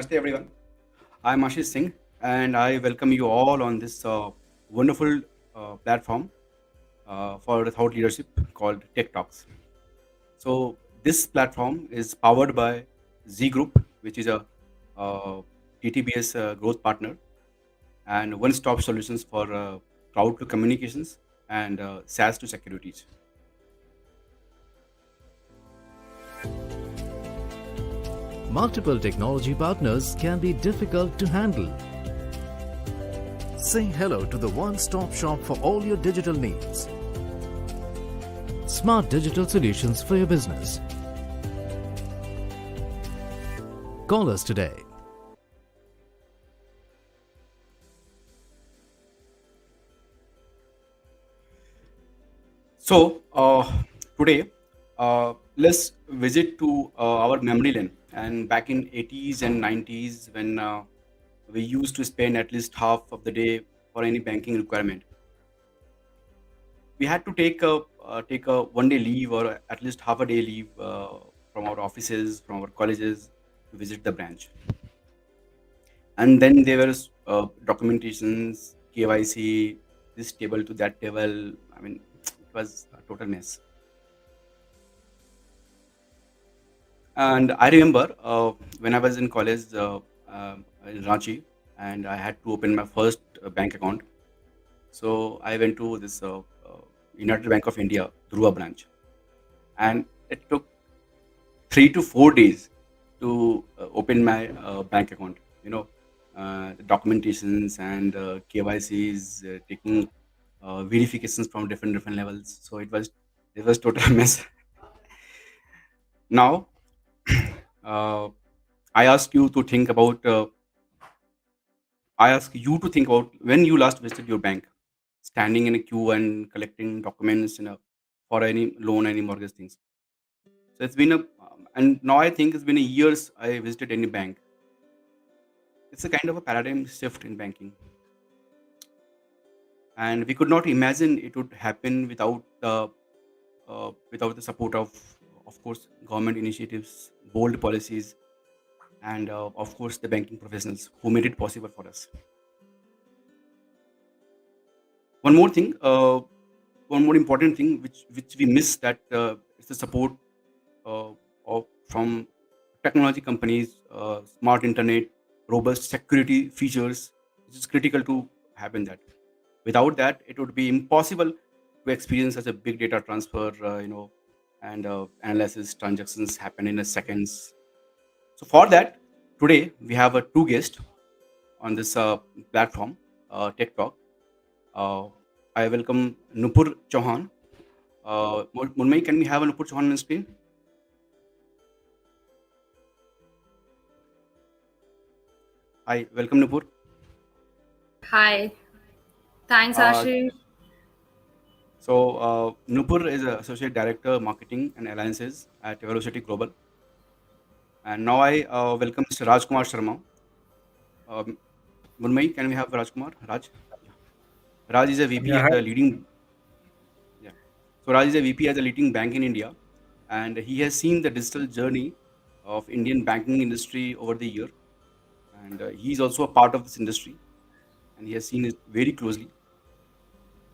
Namaste, everyone. I'm Ashish Singh, and I welcome you all on this wonderful platform for the thought leadership called Tech Talks. So, this platform is powered by Z Group, which is a TTBS growth partner and one stop solutions for cloud to communications and SaaS to securities. Multiple technology partners can be difficult to handle. Say hello to the one-stop shop for all your digital needs. Smart digital solutions for your business. Call us today. So, today, let's visit to our memory lane. And back in 80s and 90s, when we used to spend at least half of the day for any banking requirement, we had to take a 1 day leave or at least half a day leave from our offices, from our colleges to visit the branch. And then there were documentations, KYC, this table to that table. I mean, it was a total mess. And I remember when I was in college in Ranchi, and I had to open my first bank account. So I went to this United Bank of India through a branch, and it took 3 to 4 days to open my bank account. The documentations and KYCs, taking verifications from different levels. So it was total mess. Now, uh, I ask you to think about. I ask you to think about when you last visited your bank, standing in a queue and collecting documents for any loan, any mortgage things. So it's been and now I think it's been a years I visited any bank. It's a kind of a paradigm shift in banking, and we could not imagine it would happen without the support of course, government initiatives, bold policies, and of course, the banking professionals who made it possible for us. One more thing, one more important thing which we miss that is the support uh, from technology companies, smart internet, robust security features, which is critical to happen that. Without that, it would be impossible to experience such a big data transfer, and analysis transactions happen in a seconds. So for that, today we have two guests on this platform, Tech Talk. Uh, I welcome Nupur Chauhan. Munmai, can we have a Nupur Chauhan on screen? Hi, welcome Nupur. Hi. Thanks, Uh, Ashish. Nupur is a Associate Director, Marketing and Alliances at Velocity Global. And now I welcome Mr. Rajkumar Sharma. Um, Munmai, can we have Rajkumar? Raj? Yeah. Raj is a VP Yeah, at hi. a leading, yeah. So Raj is a VP at a leading bank in India, and he has seen the digital journey of Indian banking industry over the year. And he's also a part of this industry, and he has seen it very closely.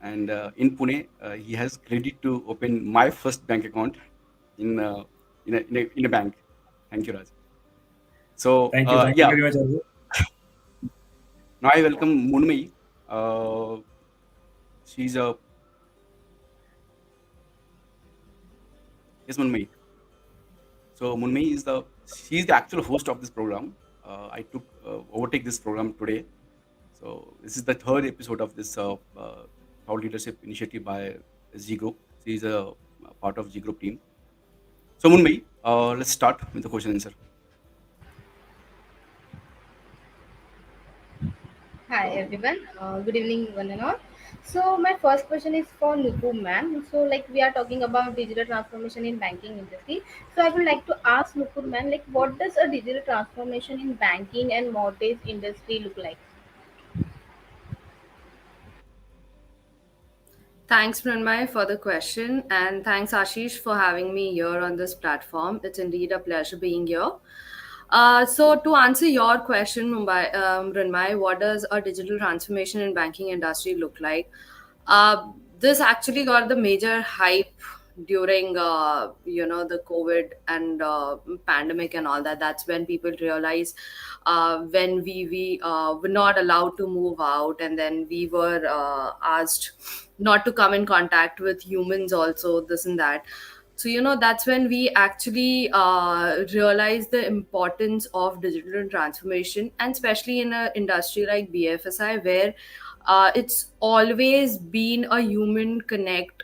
And in Pune, he has credit to open my first bank account in in a bank. Thank you, Raj. So Thank you. Thank you yeah, very much, Ajay. now I welcome Munmai. Uh, she's a yes, Munmai. So Munmai is the she's the actual host of this program. I took overtake this program today. So this is the third episode of this thought leadership initiative by Z Group. She's a part of G Group team. So Munmai, let's start with the question answer. Hi everyone. Good evening, one and all. So my first question is for Nupu ma'am. So like we are talking about digital transformation in banking industry. So I would like to ask Nupu ma'am, like what does a digital transformation in banking and mortgage industry look like? Thanks, Pranmay, for the question. And thanks, Ashish, for having me here on this platform. It's indeed a pleasure being here. So to answer your question, Mrinmay, what does a digital transformation in banking industry look like? This actually got the major hype during, the COVID and pandemic and all that. That's when people realized when we were not allowed to move out, and then we were asked not to come in contact with humans also, this and that. So that's when we actually realize the importance of digital transformation, and especially in an industry like BFSI, where it's always been a human connect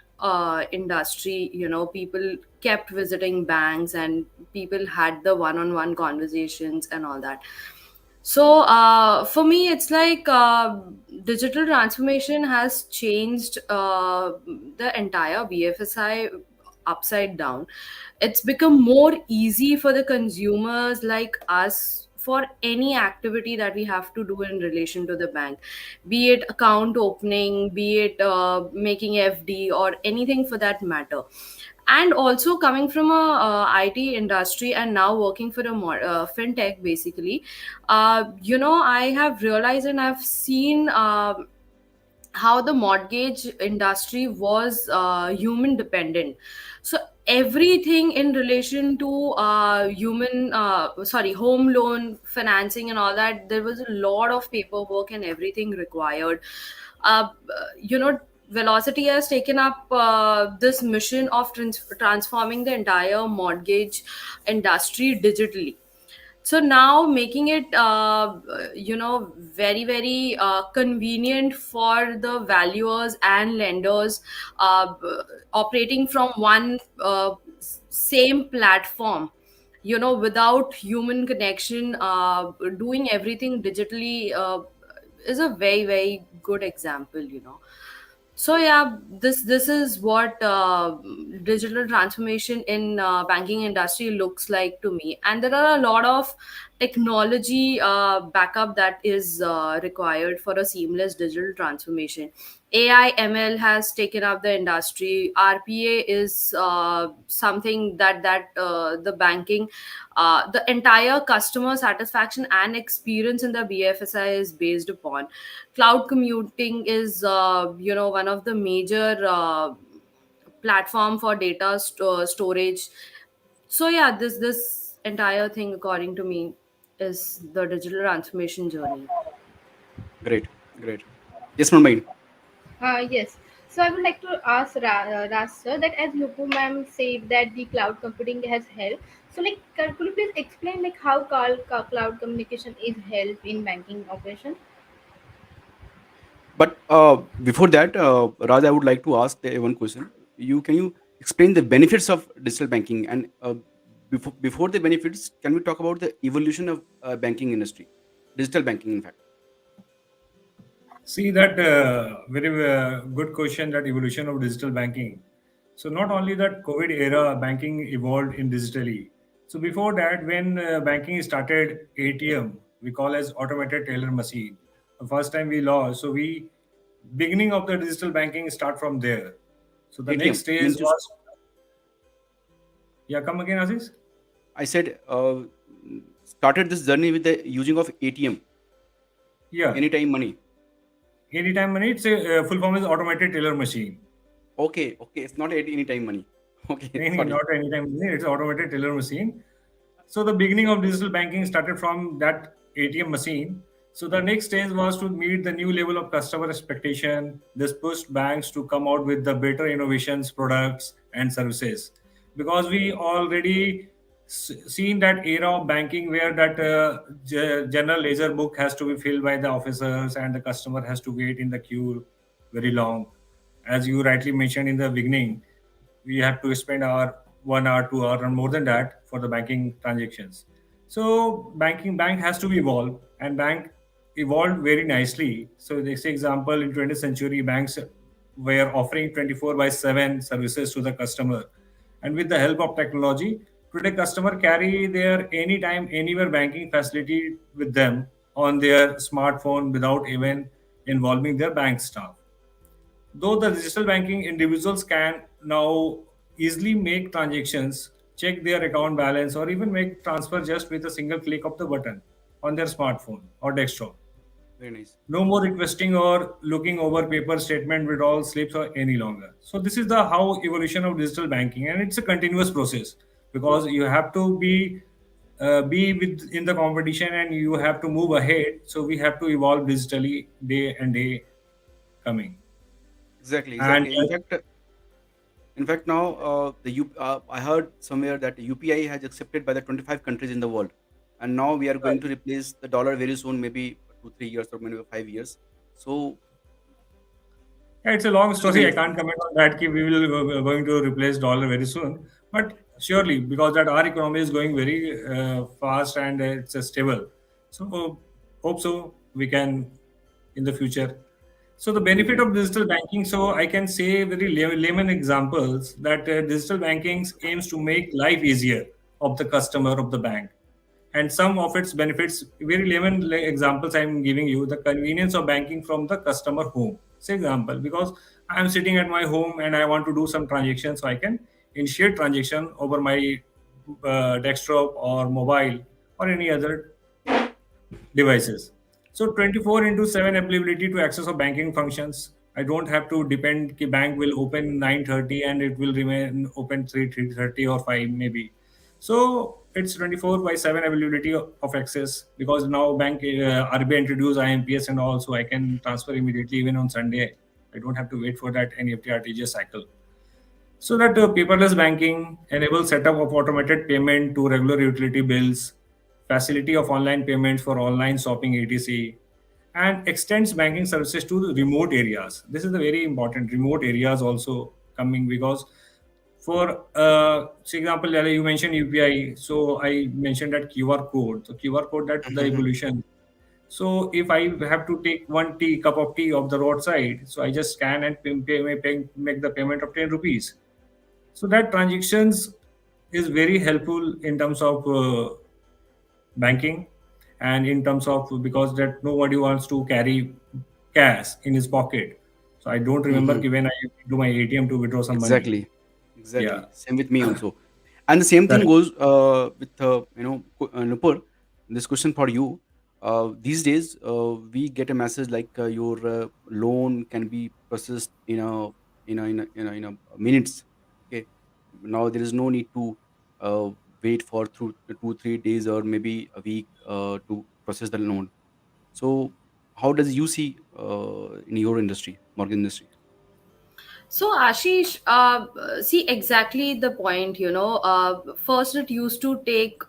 industry. People kept visiting banks, and people had the one-on-one conversations and all that. So for me, it's like digital transformation has changed the entire BFSI upside down. It's become more easy for the consumers like us for any activity that we have to do in relation to the bank, be it account opening, be it making FD, or anything for that matter. And also coming from a IT industry and now working for a fintech, basically, I have realized and I've seen how the mortgage industry was human dependent. So everything in relation to home loan financing and all that, there was a lot of paperwork and everything required. uh, you know Velocity has taken up this mission of transforming the entire mortgage industry digitally. So now making it very very convenient for the valuers and lenders, operating from one same platform, without human connection, doing everything digitally, is a very very good example. So yeah, this is what digital transformation in banking industry looks like to me, and there are a lot of technology backup that is required for a seamless digital transformation. AI ML has taken up the industry. RPA is something that the banking, the entire customer satisfaction and experience in the BFSI is based upon. Cloud computing is one of the major platform for data storage. So yeah, this entire thing, according to me, is the digital transformation journey. Great, great. Yes, Mumbai. Yes. So I would like to ask Ras sir that as Nupu ma'am said that the cloud computing has helped. So like, could you please explain like how cloud communication is help in banking operation? But before that, Raj, I would like to ask one question. Can you explain the benefits of digital banking, and before the benefits, can we talk about the evolution of banking industry, digital banking, in fact? See that very good question, that evolution of digital banking. So not only that COVID era banking evolved in digitally. So before that, when banking started, ATM we call as automated teller machine. The first time we lost, so we beginning of the digital banking start from there. So the next ATM stage means was, yeah, come again, Aziz. I said started this journey with the using of ATM, Yeah, anytime money. anytime money. It's a full form is automated teller machine. Okay, okay, it's not anytime money. Okay, sorry. Not anytime money. It's automated teller machine. So the beginning of digital banking started from that ATM machine. So the next stage was to meet the new level of customer expectation. This pushed banks to come out with the better innovations, products, and services. Because we already seen that era of banking where that general ledger book has to be filled by the officers and the customer has to wait in the queue very long. As you rightly mentioned in the beginning, we have to spend our 1 hour, 2 hour, and more than that for the banking transactions. So bank has to evolve, and bank evolved very nicely. So this example in 20th century, banks were offering 24 by 7 services to the customer, and with the help of technology, today customer carry their anytime, anywhere banking facility with them on their smartphone without even involving their bank staff. Though the digital banking individuals can now easily make transactions, check their account balance, or even make transfer just with a single click of the button on their smartphone or desktop. Very nice. No more requesting or looking over paper statement withdrawal slips or any longer. So this is the how evolution of digital banking, and it's a continuous process because you have to be with in the competition and you have to move ahead. So we have to evolve digitally day and day coming. Exactly, And exactly. In fact, now I heard somewhere that UPI has accepted by the 25 countries in the world, and now we are going to replace the dollar very soon, maybe 2 3 years or maybe 5 years. So yeah, it's a long this is story. very I can't comment on that. We will going to replace dollar very soon, but surely because that our economy is going very fast and it's stable. So hope so we can in the future. So the benefit great. of digital banking. So I can say very layman examples that digital banking aims to make life easier of the customer of the bank, and some of its benefits, very layman examples I'm giving you: the convenience of banking from the customer home. Say example, because I'm sitting at my home and I want to do some transaction, so I can initiate transaction over my desktop or mobile or any other devices. So 24 into 7 availability to access of banking functions. I don't have to depend ki bank will open 9:30 and it will remain open 3:30 or 5 maybe. So it's 24 by 7 availability of access, because now bank RBI introduced IMPS and also I can transfer immediately even on Sunday. I don't have to wait for that NEFT RTGS cycle. So that paperless banking enables setup of automated payment to regular utility bills, facility of online payments for online shopping etc., and extends banking services to the remote areas. This is the very important remote areas also coming, because for say example you mentioned UPI, so I mentioned that QR code. So QR code, that the Mhm. evolution. So if I have to take one cup of tea of the roadside, so I just scan and make the payment of 10 rupees. So that transactions is very helpful in terms of banking, and in terms of, because that nobody wants to carry cash in his pocket. So I don't remember Mhm. when I do my ATM to withdraw some money. Exactly, Yeah, exactly. Same with me also. And the same thing correct. goes with Nupur. This question for you. These days, we get a message like your loan can be processed in a minutes. Okay, now there is no need to uh, wait for through 2 3 days or maybe a week to process the loan. So, how does you see in your industry, mortgage industry? So Ashish, see exactly the point. First it used to take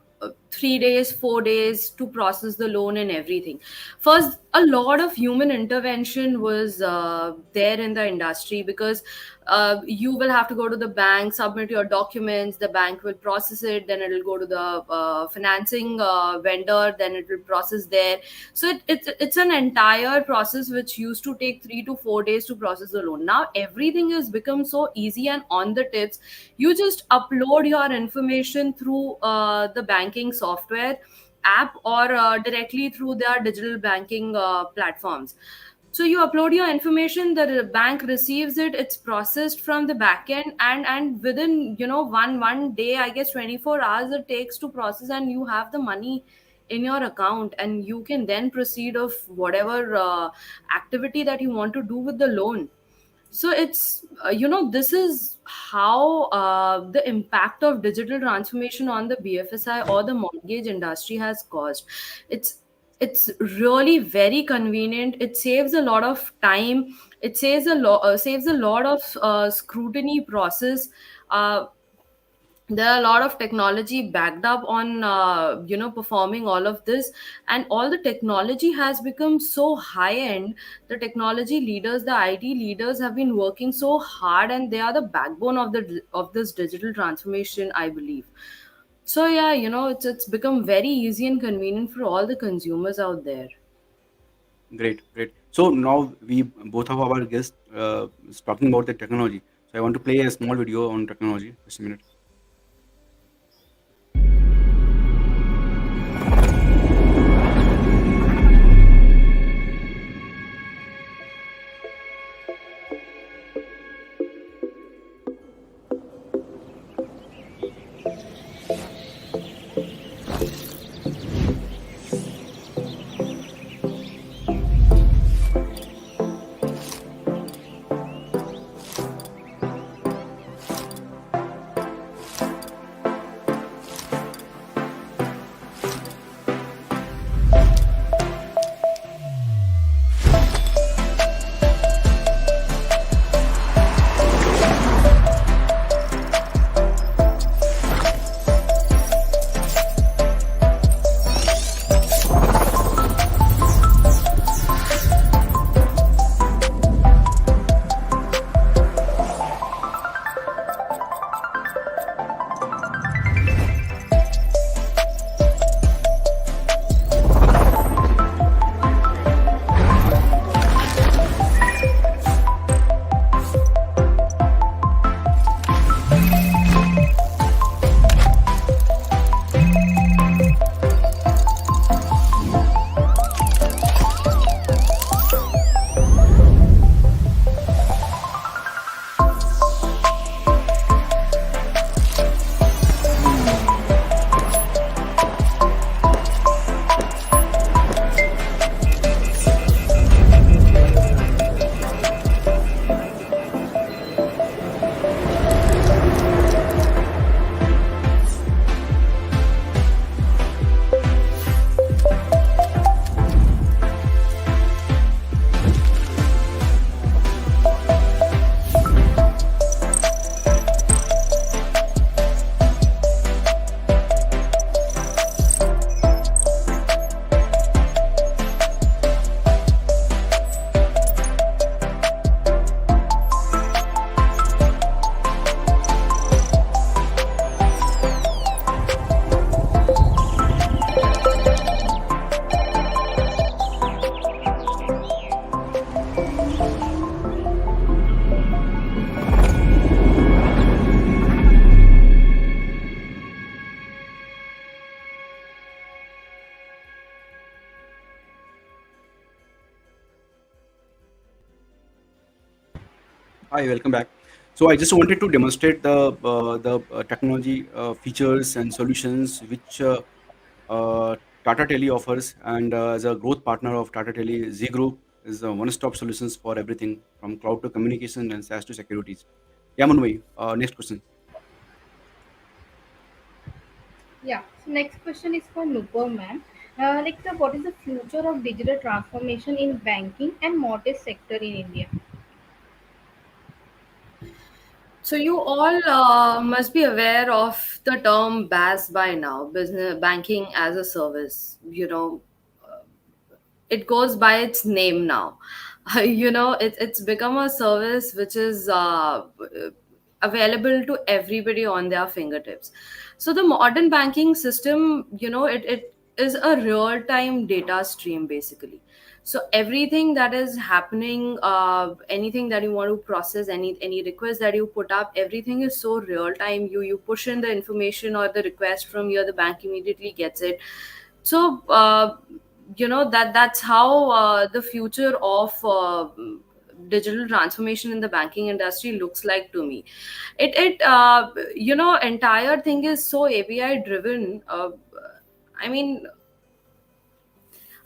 3 days, 4 days to process the loan and everything. First, a lot of human intervention was there in the industry, because you will have to go to the bank, submit your documents, the bank will process it, then it will go to the financing vendor, then it will process there. So it's an entire process which used to take 3 to 4 days to process the loan. Now everything has become so easy and on the tips. You just upload your information through the banking software app, or directly through their digital banking platforms. So you upload your information, the bank receives it, it's processed from the back end, and within one day, I guess 24 hours it takes to process, and you have the money in your account, and you can then proceed of whatever activity that you want to do with the loan. So it's this is how the impact of digital transformation on the BFSI or the mortgage industry has caused. It's it's really very convenient. It saves a lot of time. It saves a lot of scrutiny process. There are a lot of technology backed up on performing all of this, and all the technology has become so high end. The technology leaders, the IT leaders, have been working so hard, and they are the backbone of this digital transformation, I believe. So yeah, it's become very easy and convenient for all the consumers out there. Great, great. So now we both of our guests is talking about the technology. So I want to play a small video on technology. Just a minute. Hi, welcome back. So I just wanted to demonstrate the technology features and solutions which Tata Tele offers, and as a growth partner of Tata Tele, Z Group is a one-stop solutions for everything from cloud to communication and SaaS to securities. Yeah, Manui, next question. Yeah. So next question is for Nupur ma'am. What is the future of digital transformation in banking and mortgage sector in India? So you all must be aware of the term BaaS by now, business banking as a service. It goes by its name now. It's become a service which is available to everybody on their fingertips. So the modern banking system, it is a real time data stream basically. So everything that is happening, anything that you want to process, any request that you put up, everything is so real time. You push in the information or the request from here, the bank immediately gets it. So that's how the future of digital transformation in the banking industry looks like to me. Entire thing is so API driven. I mean,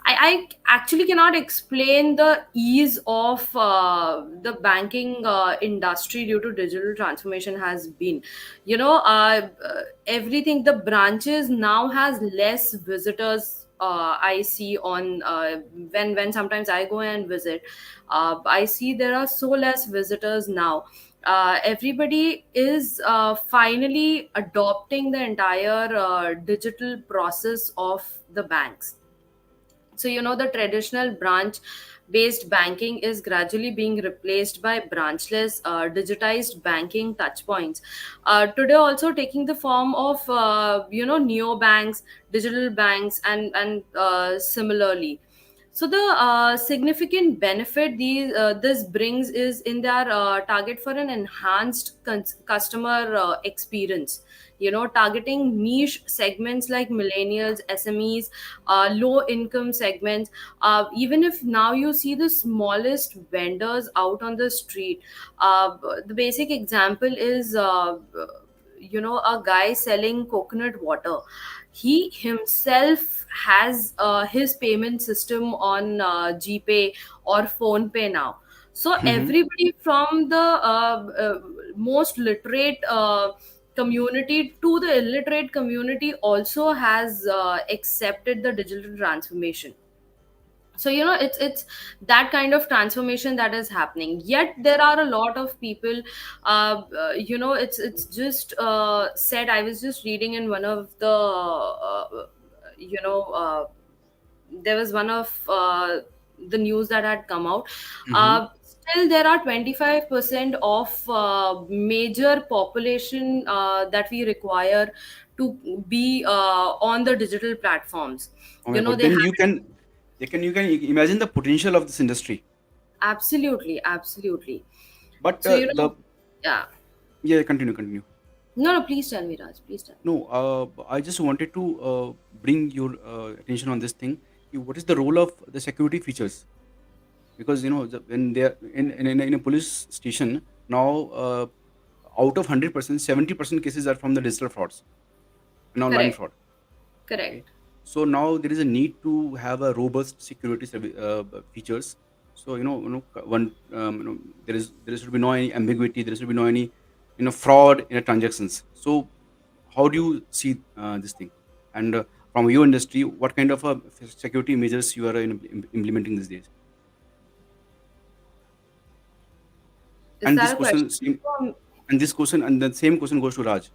I actually cannot explain the ease of the banking industry due to digital transformation has been. Everything, the branches now has less visitors. I see on when sometimes I go and visit, I see there are so less visitors now. Everybody is finally adopting the entire digital process of the banks. So the traditional branch based banking is gradually being replaced by branchless digitized banking touchpoints, today also taking the form of neobanks, digital banks, and similarly. So the significant benefit this brings is in their target for an enhanced customer experience. Targeting niche segments like millennials, SMEs, low income segments. Even if now you see the smallest vendors out on the street, the basic example is a guy selling coconut water. He himself has his payment system on GPay or PhonePe now. So Hmm. everybody from the most literate community to the illiterate community also has accepted the digital transformation. So it's that kind of transformation that is happening, yet there are a lot of people, it's just said. I was just reading in one of the you know there was one of the news that had come out. Hmm. Still there are 25% of major population that we require to be on the digital platforms. Oh my God! They Then have you can imagine the potential of this industry. absolutely, absolutely. But So the yeah. yeah, continue. No, no, please tell me, Raj. Please tell me. No, I just wanted to bring your attention on this thing. What is the role of the security features? Because when they are in a police station now, out of 100%, 70% cases are from the digital frauds and online Correct. fraud. Okay, Correct. so now there is a need to have a robust security features. So one there should be no any ambiguity. There should be no any fraud in the transactions. So how do you see this thing? And from your industry, what kind of security measures you are implementing these days? Is And that this a question question same, from? and this question and the same question goes to Raj.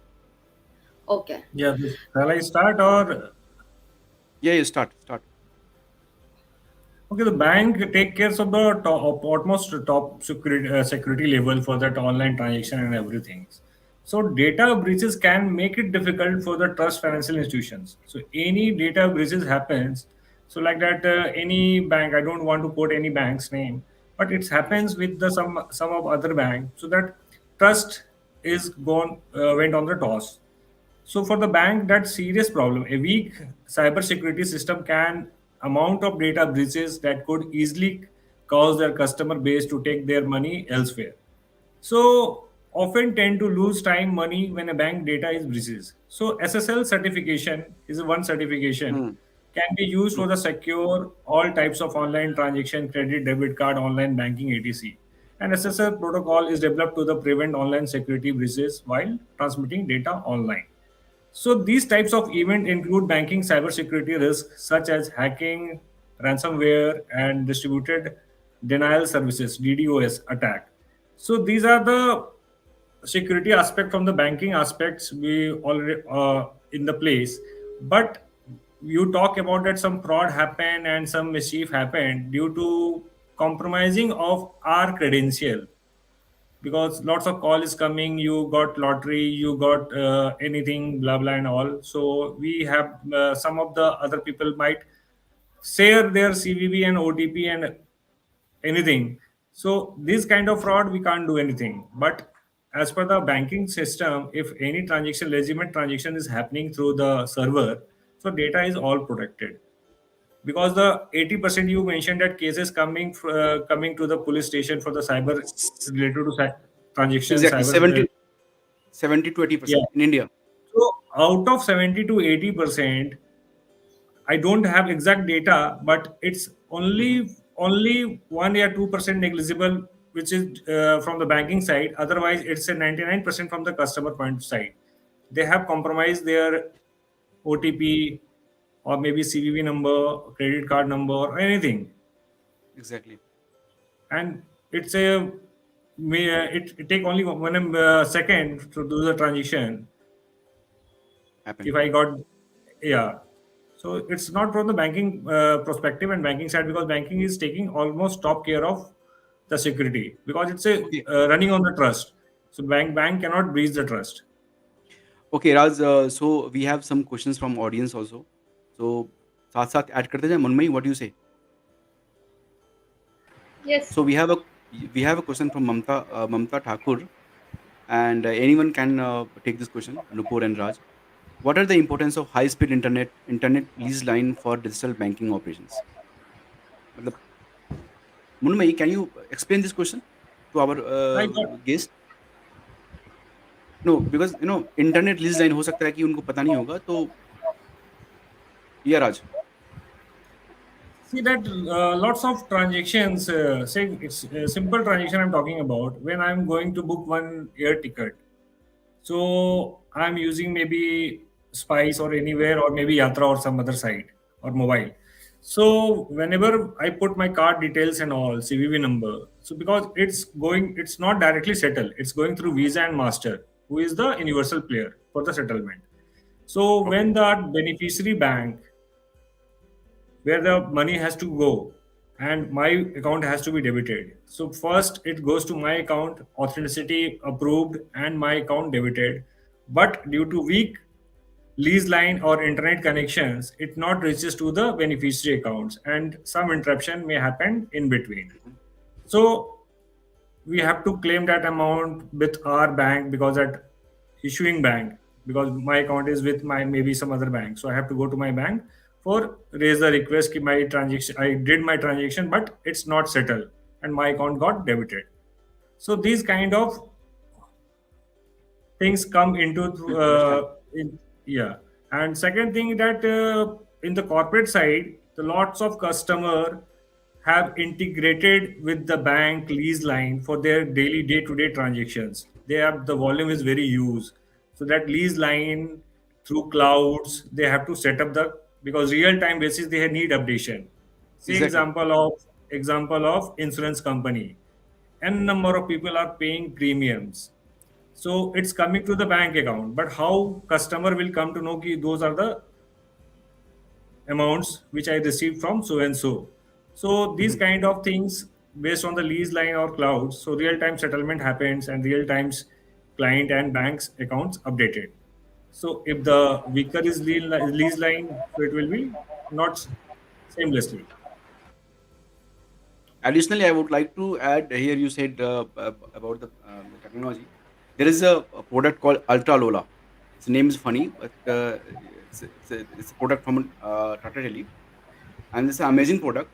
Okay. Yeah, shall I start or Yeah, yeah, start. okay? The bank take care of the top, utmost top security level for that online transaction and everything. So data breaches can make it difficult for the trust financial institutions. So any data breaches happens. So like that, any bank. I don't want to quote any bank's name, but it happens with the some of other bank. So that trust is gone went on the toss. So for the bank, that's serious problem. A weak cybersecurity system can amount of data breaches that could easily cause their customer base to take their money elsewhere. So often tend to lose time, money when a bank data is breaches. So SSL certification is one certification Hmm. can be used True. for the secure all types of online transaction, credit, debit card, online banking, etc. And SSL protocol is developed to the prevent online security breaches while transmitting data online. So these types of event include banking cybersecurity risks such as hacking, ransomware, and distributed denial services (DDoS) attack. So these are the security aspect from the banking aspects we already in the place. But you talk about that some fraud happened and some mischief happened due to compromising of our credential, because lots of call is coming, you got lottery, you got anything blah blah and all. So we have some of the other people might share their CVV and OTP and anything. So this kind of fraud we can't do anything. But as per the banking system, if any transaction, legitimate transaction is happening through the server, so data is all protected. Because the 80% you mentioned that cases coming to the police station for the cyber related to transaction Exactly. cyber 70 to yeah. 80% in India. So out of 70 to 80%, I don't have exact data, but it's Mhm. only 1 or 2% negligible, which is from the banking side. Otherwise, it's a 99% from the customer point side. They have compromised their OTP or maybe CVV number, credit card number, or anything, Exactly. and it's a it take only 1 second to do the transaction. Happen. If I got yeah. So it's not from the banking perspective and banking side, because banking is taking almost top care of the security, because it's a Okay. running on the trust. So bank cannot breach the trust. Okay, Raj. So we have some questions from audience also. So साथ साथ add करते जाए मनमई, what do you say? Yes. So we have a question from Mamta Thakur, and anyone can take this question. Nupur and Raj, what are the importance of high speed internet lease line for digital banking operations? मतलब Munmai, can you explain this question to our I got guest? No, because internet lease line हो सकता है कि उनको पता नहीं होगा तो Raj. see that lots of transactions. Say it's a simple transaction I'm talking about. When I'm going to book one air ticket, so I'm using maybe Spice or anywhere, or maybe Yatra or some other site or mobile. So whenever I put my card details and all, CVV number, so because it's not directly settled, it's going through Visa and Master, who is the universal player for the settlement. So when Okay. the beneficiary bank where the money has to go and my account has to be debited. So first it goes to my account, authenticity approved, and my account debited. But due to weak lease line or internet connections, it not reaches to the beneficiary accounts, and some interruption may happen in between. Mhm. So we have to claim that amount with our bank, because at issuing bank, because my account is with my maybe some other bank, so I have to go to my bank for raise the request ki my transaction, I did my transaction but it's not settled and my account got debited. So these kind of things come into Understand. yeah. And second thing that in the corporate side, the lots of customer have integrated with the bank lease line for their daily day-to-day transactions. They have the volume is very huge, so that lease line through clouds they have to set up the, because real time basis they need updation. Say Exactly. example of insurance company, n number of people are paying premiums, so it's coming to the bank account, but how customer will come to know ki those are the amounts which I received from so and so. So these Mhm. kind of things based on the lease line or cloud, so real time settlement happens and real times client and bank's accounts updated. So if the weaker is lease line, so it will be not seamlessly. Additionally, I would like to add here. You said about the technology. There is a product called Ultra Lola. Its name is funny, but it's a product from Tata Tele, and it's an amazing product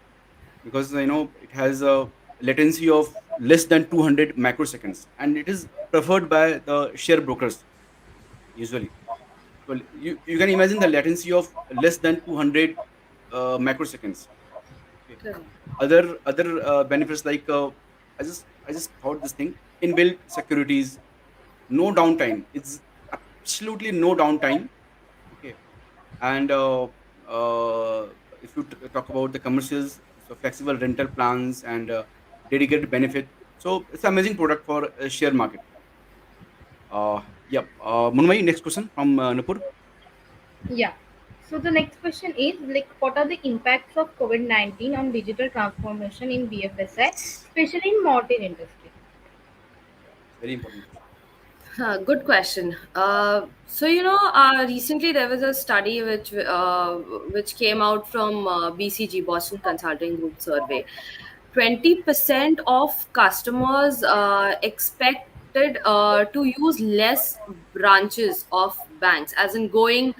because it has latency of less than 200 microseconds, and it is preferred by the share brokers usually. So you can imagine the latency of less than 200 microseconds. Okay. Correct. Other benefits like I just thought this thing: inbuilt securities, no downtime. It's absolutely no downtime. Okay. And if you talk about the commercials, so flexible rental plans and dedicated benefit. So it's an amazing product for share market. Yep. Munmai, next question from Nupur. Yeah. So the next question is like, what are the impacts of COVID-19 on digital transformation in BFSI, Yes. especially in mortgage industry? Yeah, it's very important question. Good question. Recently there was a study which came out from BCG, Boston Consulting Group survey. 20% of customers expected to use less branches of banks, as in going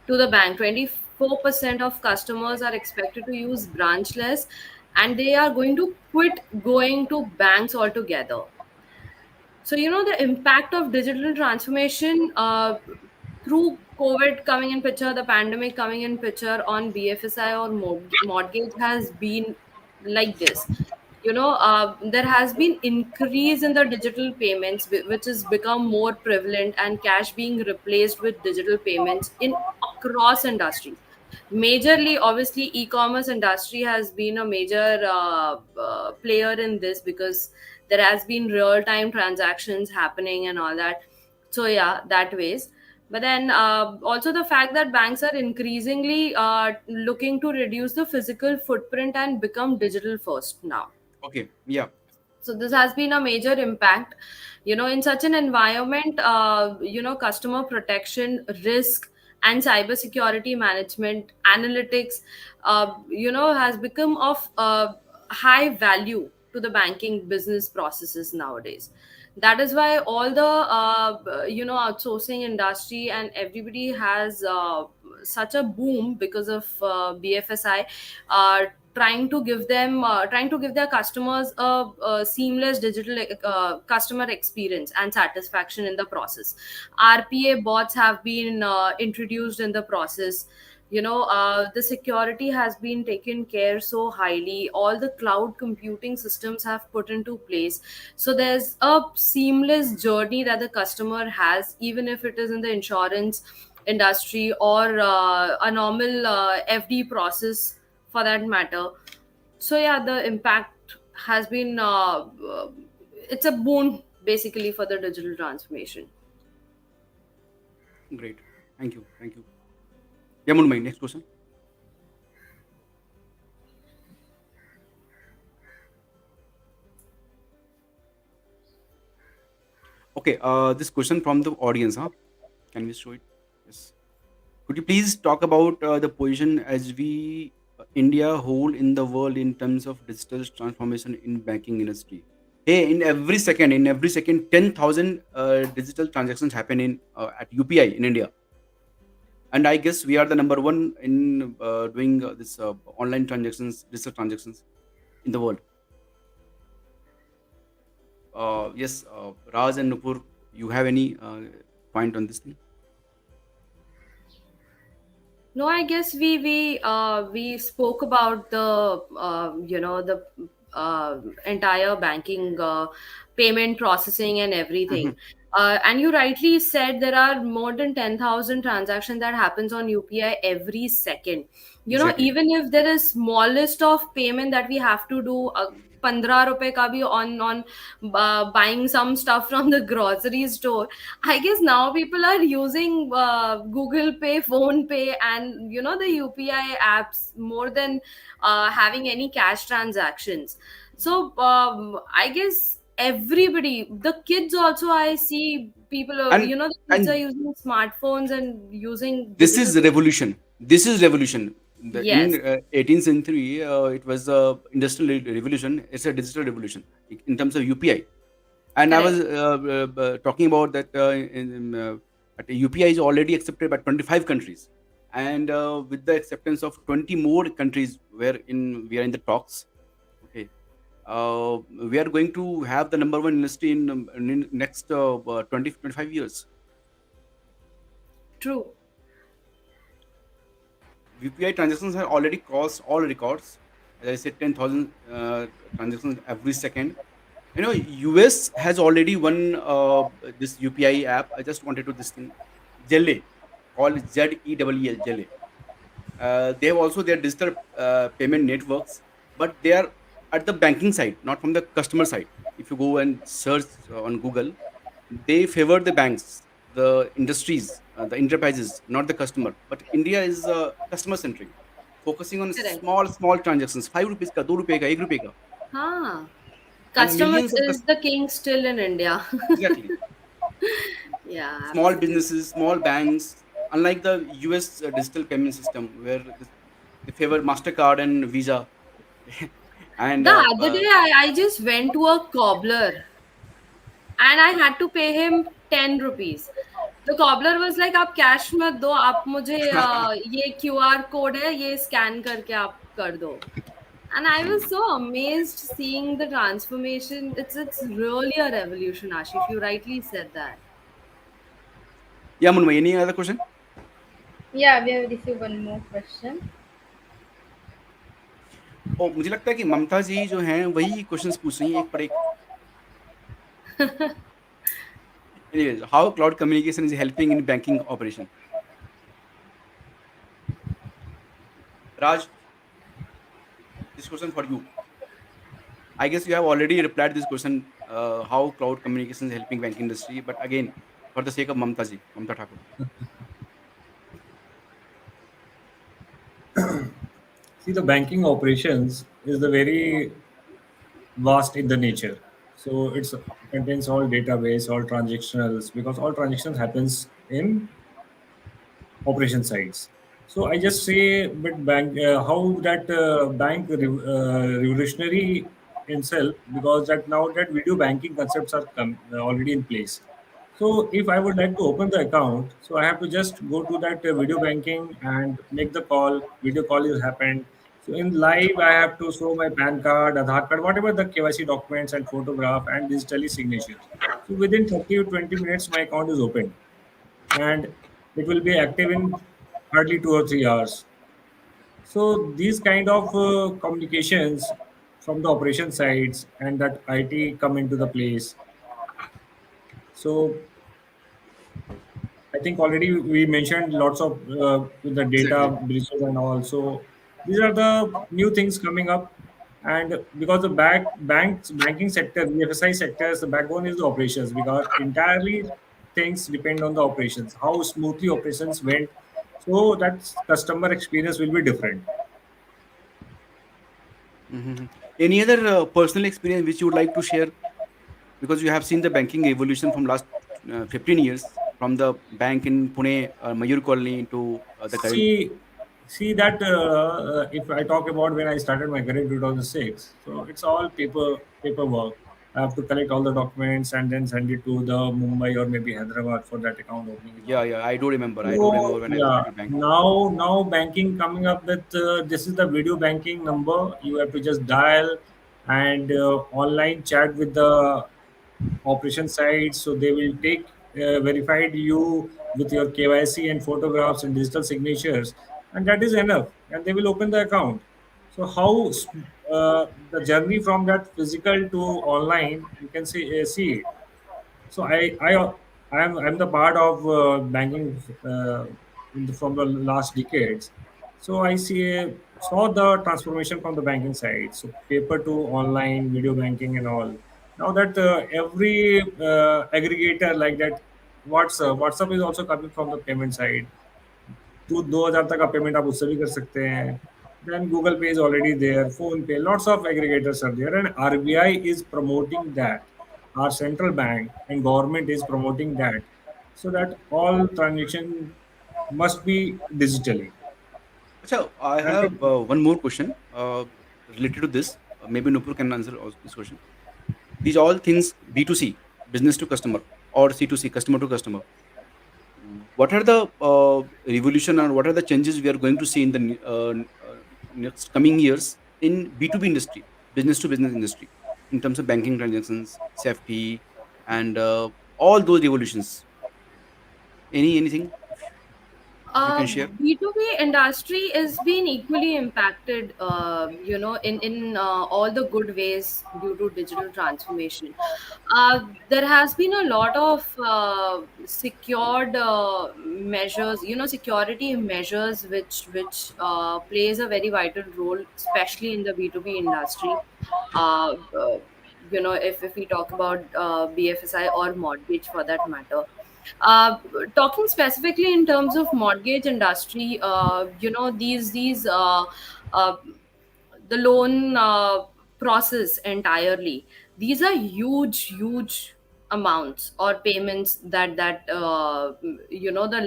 to the bank. 24% of customers are expected to use branchless, and they are going to quit going to banks altogether. So, the impact of digital transformation through COVID coming in picture, the pandemic coming in picture on BFSI or mortgage has been like this. There has been increase in the digital payments, which has become more prevalent, and cash being replaced with digital payments in across industries. Majorly, obviously, e-commerce industry has been a major player in this, because there has been real time transactions happening and all that. So yeah, that ways. But then also the fact that banks are increasingly looking to reduce the physical footprint and become digital first now. Okay. Yeah. So this has been a major impact. In such an environment, customer protection, risk, and cybersecurity management, analytics, has become of high value to the banking business processes nowadays. That is why all the outsourcing industry and everybody has such a boom because of BFSI, uh, trying to give their customers a seamless digital customer experience and satisfaction in the process. RPA bots have been introduced in the process. The security has been taken care so highly. All the cloud computing systems have put into place, so there's a seamless journey that the customer has, even if it is in the insurance industry or a normal FD process for that matter. So yeah, the impact has been it's a boon basically for the digital transformation. Great. Thank you. Thank you. Yeah, Munmai, next question. Okay. This question from the audience. Huh? Can we show it? Yes. Could you please talk about the position as we India hold in the world in terms of digital transformation in banking industry? Hey, in every second, 10,000 digital transactions happen in at UPI in India, and I guess we are the number one in doing this online transactions, digital transactions in the world. Yes, Raj and Nupur, you have any point on this thing? No, I guess we spoke about the the entire banking payment processing and Mhm. everything. And you rightly said there are more than 10,000 transactions that happens on UPI every second. Exactly. Even if there is smallest of payment that we have to do, 15 रुपए का भी on buying some stuff from the grocery store. I guess now people are using Google Pay, Phone Pay, and the UPI apps more than having any cash transactions. So I guess everybody, the kids also, I see people, and the kids are and using smartphones and using this digital. is revolution. This is revolution. In Yes, 18th century, it was a industrial revolution. It's a digital revolution in terms of UPI. And I was correct. talking about that at UPI is already accepted by 25 countries, and with the acceptance of 20 more countries, where in we are in the talks. Okay, we are going to have the number one industry in next 20 25 years. True. UPI transactions have already crossed all records. As I said, 10,000 transactions every second. US has already won this UPI app. I just wanted to this thing, Jelle, called Zell, Jelle. They have also their digital payment networks, but they are at the banking side, not from the customer side. If you go and search on Google, they favor the banks, the industries, the enterprises, not the customer. But India is customer centric, focusing on Correct. small transactions, 5 rupees ka, 2 rupees ka, 1 rupee ka, Huh. and Customers millions of is the king still in India. exactly. Yeah, Small absolutely. businesses, small banks, unlike the US digital payment system where they favor Mastercard and Visa, and The other day, I just went to a cobbler and I had to pay him 10 rupees. The cobbler was like, आप cash मत दो, आप मुझे ये QR code है, ये scan करके आप कर दो. And I was so amazed seeing the transformation. It's really a revolution, Ashif. You rightly said that. yeah, Munmay, any other question? Yeah, we have received one more question. ओ मुझे लगता है कि ममता जी जो हैं वही क्वेश्चंस पूछ रही हैं एक पर एक. Anyways, how cloud communication is helping in banking operation? Raj, this question for you. I guess you have already replied this question. How cloud communication is helping banking industry? But again, for the sake of Mamta ji, Mamta Thakur. See, the banking operations is the very vast in the nature. So it contains all database, all transactionals, because all transactions happens in operation sides. So I just say, but bank how that bank revolutionary itself, because that now that video banking concepts are already in place. So if I would like to open the account, so I have to just go to that video banking and make the call. Video call is happened. So in live, I have to show my PAN card, Aadhaar card, whatever the KYC documents and photograph and digitally signature. So within 30 or 20 minutes, my account is open and it will be active in hardly 2 or 3 hours. So these kind of communications from the operation sides and that IT come into the place. So I think already we mentioned lots of with the data Exactly. breaches and all. So these are the new things coming up. And because the banking sector, BFSI sectors, the backbone is the operations because entirely things depend on the operations, how smoothly operations went. So that customer experience will be different. Mhm. Any other personal experience which you would like to share? Because you have seen the banking evolution from last 15 years, from the bank in Pune, Mayur Colony to the current. See, see that if I talk about when I started my career in 2006, so it's all paperwork. I have to collect all the documents and then send it to the Mumbai or maybe Hyderabad for that account opening and Yeah, all. yeah, I do remember. I do remember So when I yeah, started banking. now banking coming up with this is the video banking number. You have to just dial and online chat with the operation side. So they will take verified you with your KYC and photographs and digital signatures, and that is enough. And they will open the account. So how the journey from that physical to online, you can see it. So I'm the part of banking from the last decades. So I saw the transformation from the banking side. So paper to online, video banking, and all. Now that every aggregator like that, WhatsApp is also coming from the payment side. तो 2000 तक का payment आप उससे भी कर सकते हैं. Then Google Pay is already there, Phone Pay, lots of aggregators are there, and RBI is promoting that. Our central bank and government is promoting that, so that all transaction must be digitally. Achha, I And have one more question related to this. Maybe Nupur can answer this question. These all things B2C, business to customer, or C2C, customer to customer. What are the revolution or what are the changes we are going to see in the next coming years in B2B industry? business to business industry in terms of banking transactions, safety, and all those revolutions. Anything if you can share? B2B industry is being equally impacted, in all the good ways due to digital transformation. There has been a lot of secured measures, security measures, which plays a very vital role, especially in the B2B industry. Uh, uh, if we talk about BFSI or mortgage for that matter. Uh, Talking specifically in terms of mortgage industry, uh, the loan process entirely. These are huge amounts or payments that the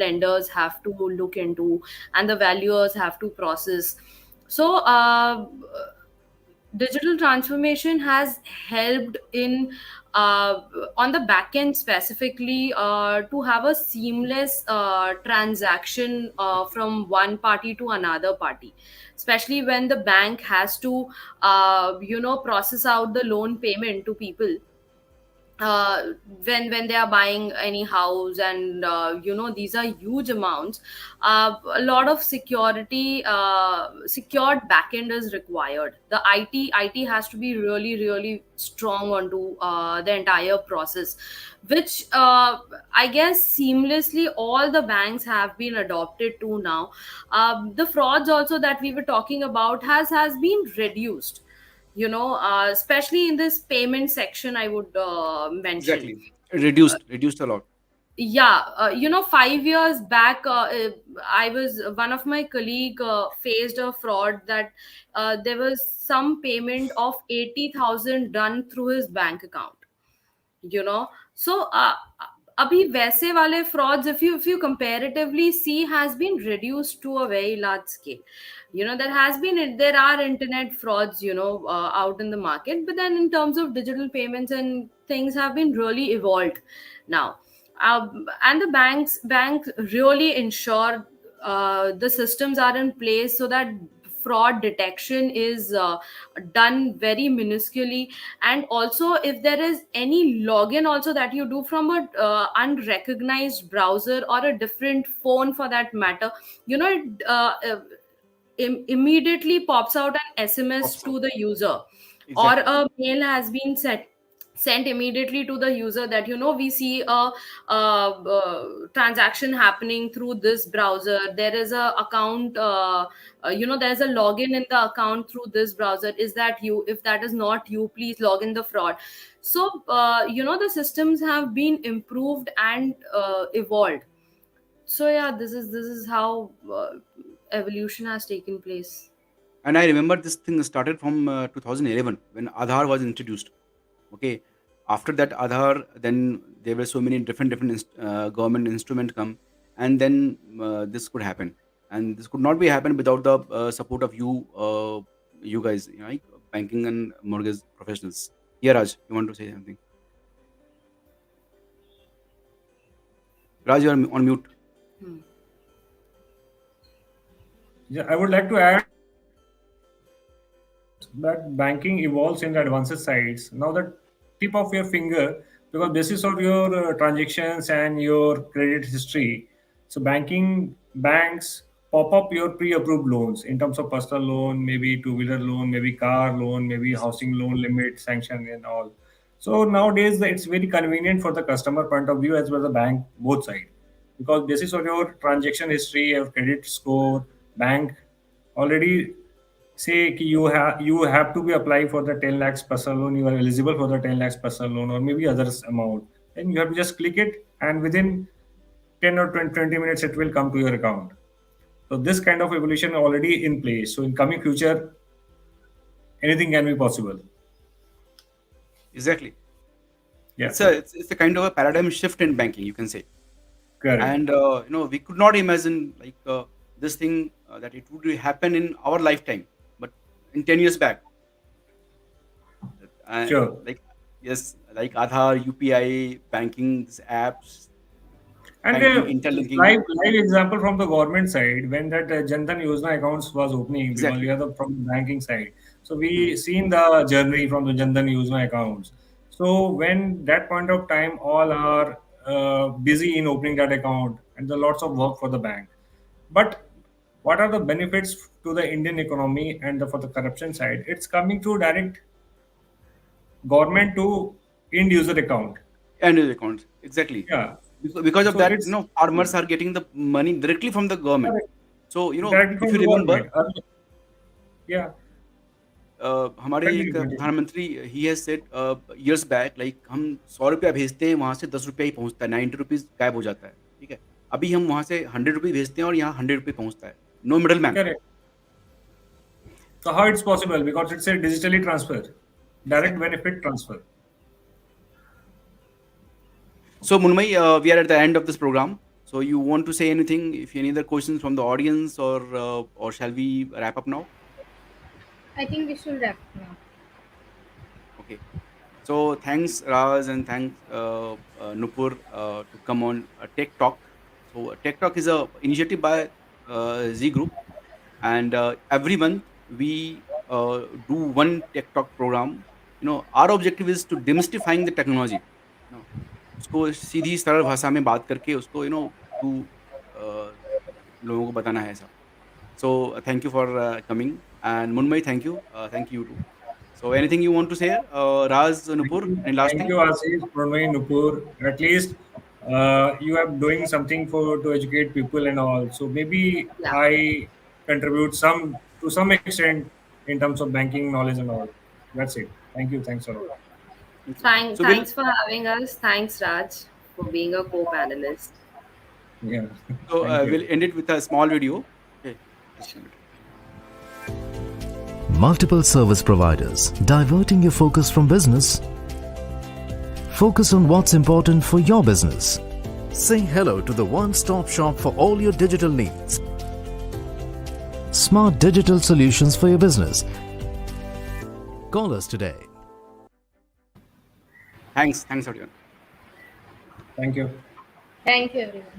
lenders have to look into, and the valuers have to process. So digital transformation has helped in uh, on the back end specifically to have a seamless transaction from one party to another party, especially when the bank has to process out the loan payment to people uh, when they are buying any house. And these are huge amounts. A lot of secured backend is required. The it has to be really strong onto the entire process, which I guess seamlessly all the banks have been adopted to now. The frauds also that we were talking about has been reduced, especially in this payment section, I would mention. Exactly. Reduced a lot. Yeah, 5 years back, I was one of my colleague faced a fraud that there was some payment of 80,000 done through his bank account. So abhi वैसे वाले frauds, if you comparatively see, has been reduced to a very large scale. There are internet frauds, out in the market, but then in terms of digital payments and things have been really evolved now. And the banks really ensure the systems are in place so that fraud detection is done very minusculely. And also, if there is any login also that you do from a unrecognized browser or a different phone for that matter, it immediately pops out an SMS Pops up. to the user, or Exactly. a mail has been sent immediately to the user that we see a transaction happening through this browser. There is a account, there's a login in the account through this browser. Is that you? If that is not you, please log in the fraud. So the systems have been improved and evolved. So yeah, this is how evolution has taken place. And I remember this thing started from 2011 when Aadhaar was introduced. Okay, after that Aadhaar, then there were so many different government instrument come, and then this could happen, and this could not be happen without the support of you guys, like banking and mortgage professionals. Yeah, Raj, you want to say something? Raj, you are on mute. Hmm. Yeah, I would like to add that banking evolves in the advanced sides. Now the tip of your finger, because basis of your transactions and your credit history, so banks pop up your pre-approved loans in terms of personal loan, maybe two-wheeler loan, maybe car loan, maybe Yes, yes. housing loan limit sanction and all. So nowadays it's very convenient for the customer point of view as well as the bank both side, because basis of your transaction history, your credit score, bank already say कि you have to be applying for the 10 lakhs personal loan, you are eligible for the 10 lakhs personal loan or maybe others amount, then you have to just click it and within 10 or 20 minutes it will come to your account. So this kind of evolution already in place, so in coming future anything can be possible. Exactly. Yeah, It's a kind of a paradigm shift in banking, you can say. correct. And we could not imagine like this thing that it would happen in our lifetime, but in 10 years back, Sure. like, yes, like Aadhaar, UPI, banking, these apps, And banking live interlinking. live example from the government side when that Jan Dhan Yojana accounts was opening, because we Exactly. are from the banking side. So we seen the journey from the Jandan Yojana accounts. So when that point of time, all are busy in opening that account, and there lots of work for the bank. But what are the benefits to the Indian economy and for the corruption side? It's coming through direct government to end user account. Annual accounts, exactly. Yeah. Because of So that, it's farmers are getting the money directly from the government. correct. So, Directly if from you the remember, government. Yeah. हमारे एक Continue, continue. प्रधानमंत्री he has said years back, like हम 100 रुपया भेजते हैं, वहाँ से 10 रुपया ही पहुँचता है, 90 रुपीज़ गायब हो जाता है, ठीक है? अभी हम वहाँ से 100 रुपये भेजते हैं और यहाँ 100 रुपये पहुँचता है, no middleman. Correct. So how it's possible? Because it's a digitally transfer, direct Exactly. benefit transfer. So, Munmay, we are at the end of this program. So, you want to say anything? If any other questions from the audience, or shall we wrap up now? I think we should wrap now. Okay. So, thanks Raz and thanks Nupur to come on Tech Talk. So, Tech Talk is a initiative by Z Group, and every month we do one Tech Talk program. Our objective is to demystifying the technology. उसको सीधी सरल भाषा में बात करके उसको to लोगों को बताना है ऐसा. So thank you for coming, and Munmay, thank you too. So anything you want to say, Raz, Nupur, and last Thank thing? you, Ashish, Pranay, Nupur. At least you are doing something for to educate people and all. So maybe Yeah. I contribute some to some extent in terms of banking knowledge and all. That's it. Thank you. Thanks a lot. So Thanks for having us. Thanks, Raj, for being a co-panelist. Yeah. so Thank you. we'll end it with a small video. Okay, just a minute. Multiple service providers, diverting your focus from business. Focus on what's important for your business. Say hello to the one-stop shop for all your digital needs. Smart digital solutions for your business. Call us today. Thanks everyone. Thank you. Thank you, everyone.